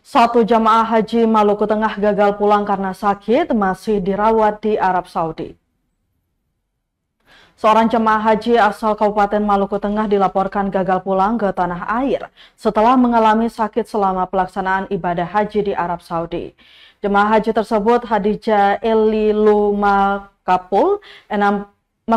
Satu jamaah haji Maluku Tengah gagal pulang karena sakit masih dirawat di Arab Saudi. Seorang jemaah haji asal Kabupaten Maluku Tengah dilaporkan gagal pulang ke tanah air setelah mengalami sakit selama pelaksanaan ibadah haji di Arab Saudi. Jemaah haji tersebut Hadijah Elilumakapul, 85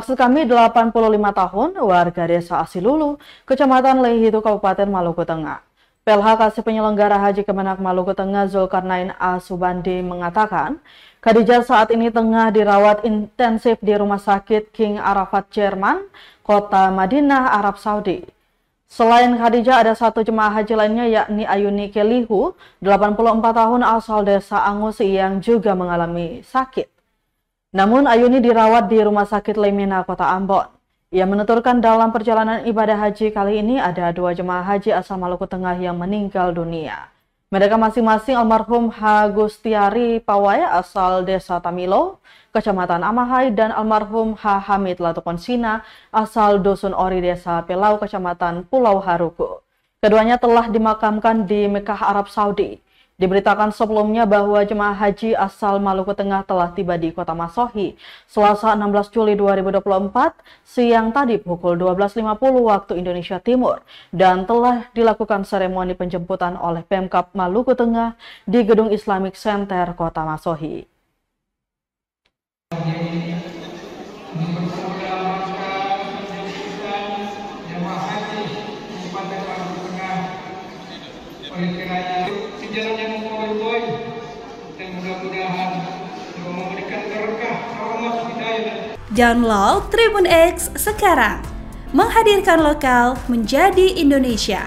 tahun, warga desa Asilulu, Kecamatan Lehitu, Kabupaten Maluku Tengah. PLH Kasih Penyelenggara Haji Kemenak Maluku Tengah Zulkarnain Asubandi mengatakan, Khadijah saat ini tengah dirawat intensif di Rumah Sakit King Arafat Jerman, Kota Madinah, Arab Saudi. Selain Khadijah, ada satu jemaah haji lainnya yakni Ayuni Kelihu, 84 tahun, asal desa Angus yang juga mengalami sakit. Namun Ayuni dirawat di Rumah Sakit Lemina, Kota Ambon. Ia menuturkan dalam perjalanan ibadah haji kali ini ada dua jemaah haji asal Maluku Tengah yang meninggal dunia. Mereka masing-masing almarhum H. Gustiari Pawai asal desa Tamilo, Kecamatan Amahai, dan almarhum H. Hamid Latukonsina asal Dusun Ori, desa Pelau, Kecamatan Pulau Haruku. Keduanya telah dimakamkan di Mekah, Arab Saudi. Diberitakan sebelumnya bahwa jemaah haji asal Maluku Tengah telah tiba di Kota Masohi Selasa 16 Juli 2024 siang tadi pukul 12.50 waktu Indonesia Timur dan telah dilakukan seremoni penjemputan oleh Pemkab Maluku Tengah di Gedung Islamic Center Kota Masohi. Sejarahnya mempoin-poin dan mudah-mudahan memberikan berkah rahmat hidayah. Download Tribun X sekarang, menghadirkan lokal menjadi Indonesia.